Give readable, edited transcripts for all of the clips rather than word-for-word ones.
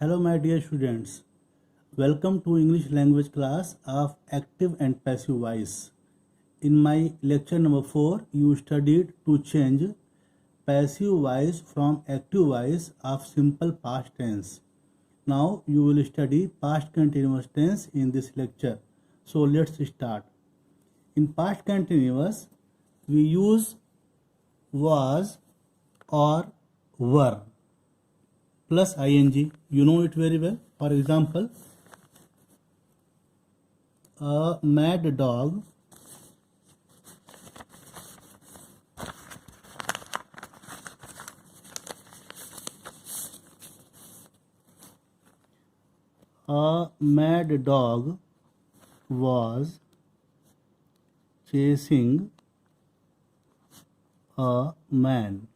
Hello my dear students, welcome to English language class of active and passive voice. In my lecture number 4, you studied to change passive voice from active voice of simple past tense. Now you will study past continuous tense in this lecture. So let's start. In past continuous, we use was or were plus ing. You know it very well. For example, a mad dog was chasing a man.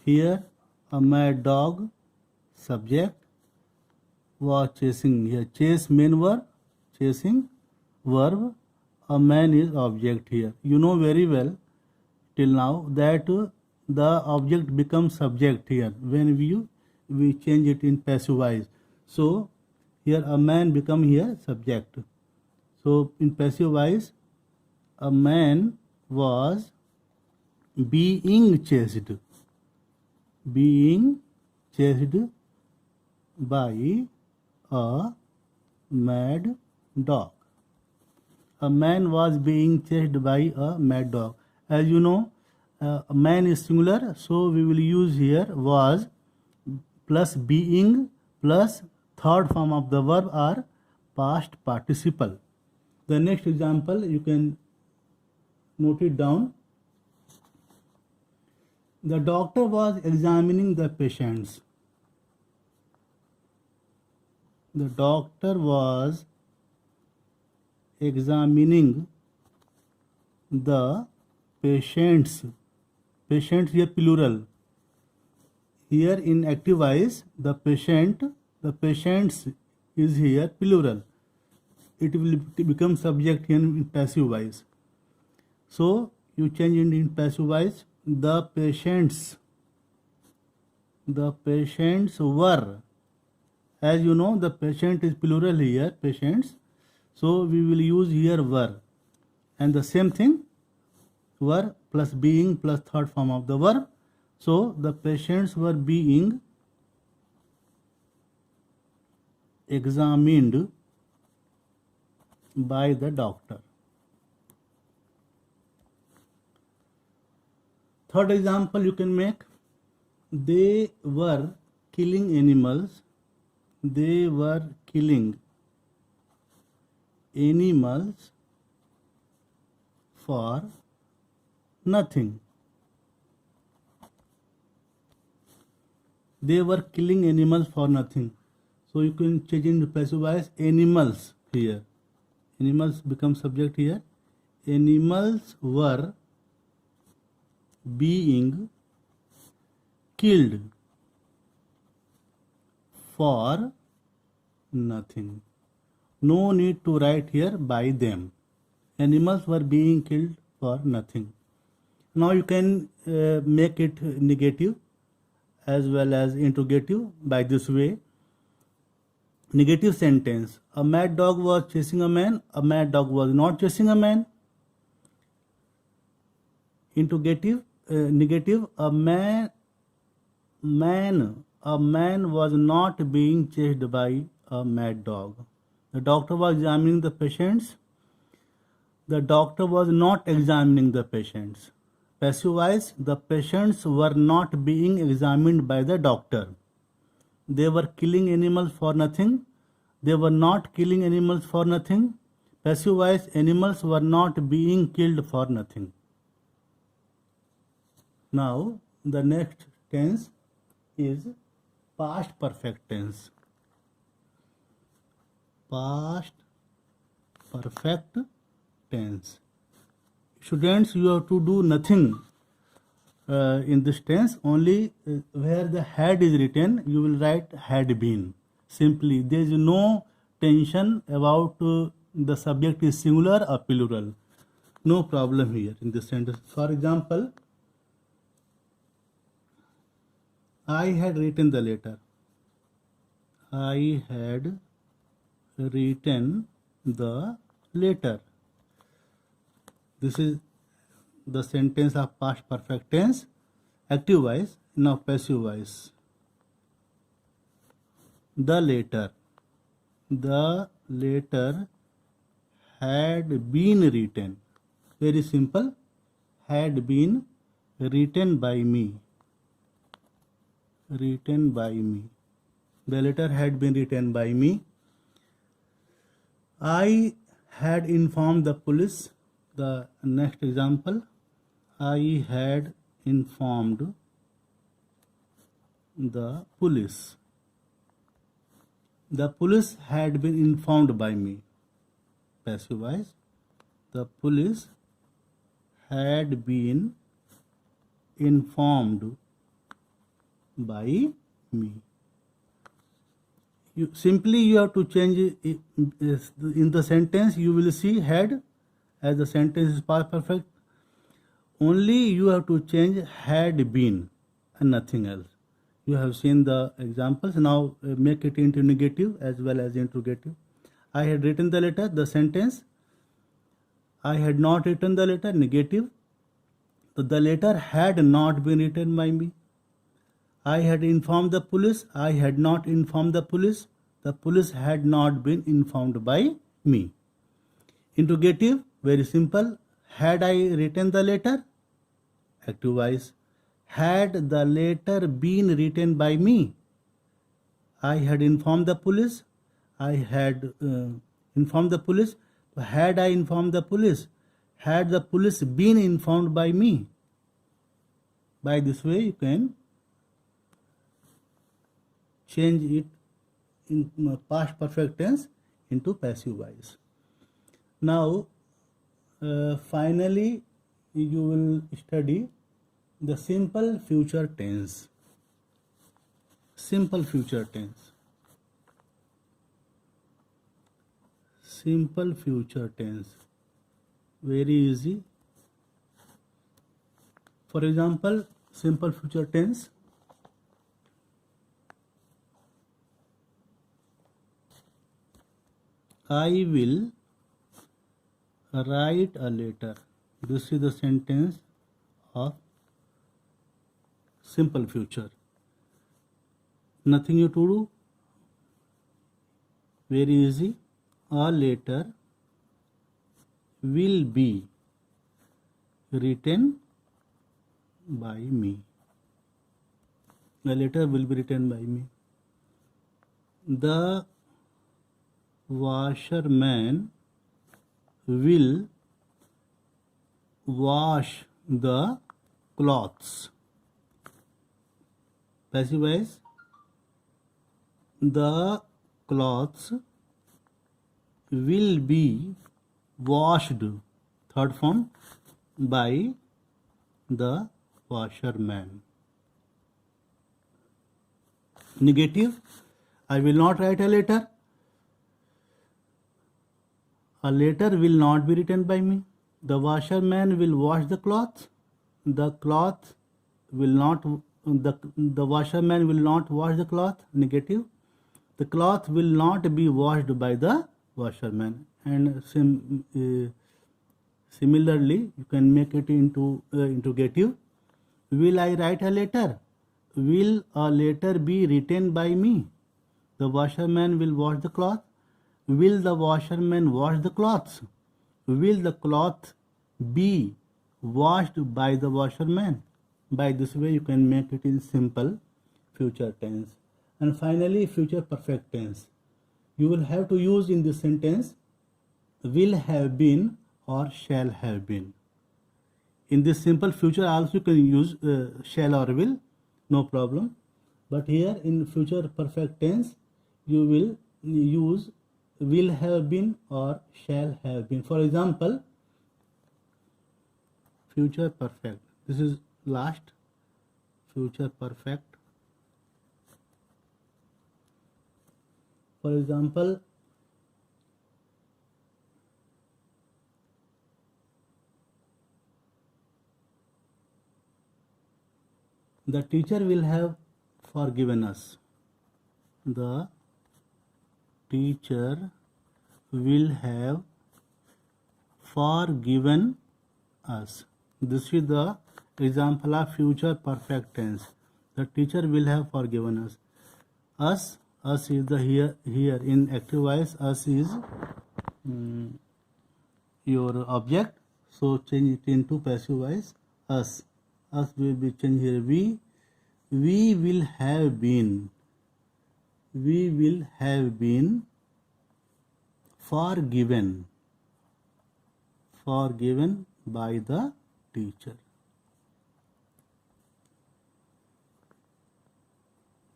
Here a mad dog subject was chasing. Here chase main verb, chasing verb, a man is object here. You know very well till now that the object becomes subject here when we change it in passive voice. So here a man become here subject. So in passive voice, a man was being chased by a mad dog. A man was being chased by a mad dog. As you know, a man is singular, so we will use here was plus being plus third form of the verb or past participle. The next example, you can note it down. The doctor was examining the patients. The doctor was examining the patients. Patients here plural. Here in active voice, the patients is here plural. It will become subject here in passive voice. So you change it in passive voice. The patients were. As you know, the patient is plural here, patients. So we will use here were. And the same thing, were plus being plus third form of the verb. So the patients were being examined by the doctor. Third example you can make. They were killing animals. They were killing animals for nothing. They were killing animals for nothing. So you can change into passive voice animals here. Animals become subject here. Animals were being killed for nothing. No need to write here by them. Animals were being killed for nothing. Now you can make it negative as well as interrogative by this way. Negative sentence. A mad dog was chasing a man. A mad dog was not chasing a man. Interrogative. Negative. A man was not being chased by a mad dog. The doctor was examining the patients. The doctor was not examining the patients. Passive voice, the patients were not being examined by the doctor. They were killing animals for nothing. They were not killing animals for nothing. Passive voice, animals were not being killed for nothing. Now, the next tense is past perfect tense. Past perfect tense. Students, you have to do nothing in this tense. Only where the had is written, you will write had been. Simply, there is no tension about the subject is singular or plural. No problem here in this sentence. For example, I had written the letter. I had written the letter. This is the sentence of past perfect tense, active voice. Now passive voice. The letter had been written. Very simple. Had been written by me. Written by me. The letter had been written by me. I had informed the police. The next example. I had informed the police. The police had been informed by me. Passive voice. The police had been informed by me. You have to change it in the sentence. You will see had, as the sentence is past perfect. Only you have to change had been and nothing else. You have seen the examples. Now make it into negative as well as interrogative. I had written the letter. The sentence. I had not written the letter. Negative. So the letter had not been written by me. I had informed the police. I had not informed the police. The police had not been informed by me. Interrogative, very simple. Had I written the letter? Active voice. Had the letter been written by me? I had informed the police. I had informed the police. Had I informed the police? Had the police been informed by me? By this way, you can change it in past perfect tense into passive voice. Now, finally, you will study the simple future tense. Simple future tense. Simple future tense. Very easy. For example, simple future tense. I will write a letter. This is the sentence of simple future. Nothing you to do. Very easy. A letter will be written by me. A letter will be written by me. The washerman will wash the clothes. Passive voice. The clothes will be washed, third form, by the washerman. Negative. I will not write a letter. A letter will not be written by me. The washerman will wash the cloth. The cloth will not. The washerman will not wash the cloth. Negative. The cloth will not be washed by the washerman. And similarly, you can make it into interrogative. Will I write a letter? Will a letter be written by me? The washerman will wash the cloth. Will the washerman wash the clothes? Will the cloth be washed by the washerman? By this way, you can make it in simple future tense. And finally, future perfect tense. You will have to use in this sentence will have been or shall have been. In this simple future also you can use shall or will, no problem. But here in future perfect tense, you will use will have been or shall have been. For example, future perfect. This is last future perfect. For example, the teacher will have forgiven us. The teacher will have forgiven us. This is the example of future perfect tense. The teacher will have forgiven us. Us is the here in active voice. Us is your object. So change it into passive voice. Us will be changed here. We will have been. We will have been forgiven by the teacher.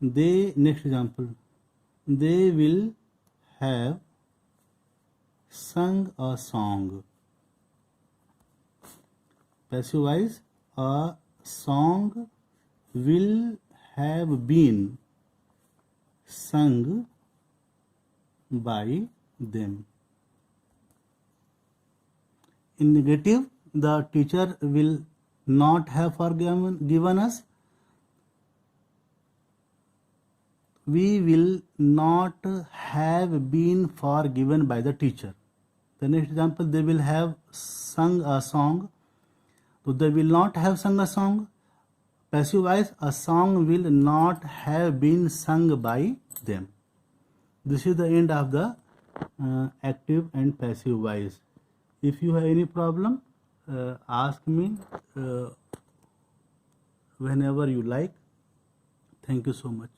Next example, they will have sung a song. Passive voice, a song will have been sung by them. In negative, the teacher will not have forgiven us. We will not have been forgiven by the teacher. The next example, they will have sung a song. So they will not have sung a song. Passive voice, a song will not have been sung by them. This is the end of the active and passive voice. If you have any problem, ask me whenever you like. Thank you so much.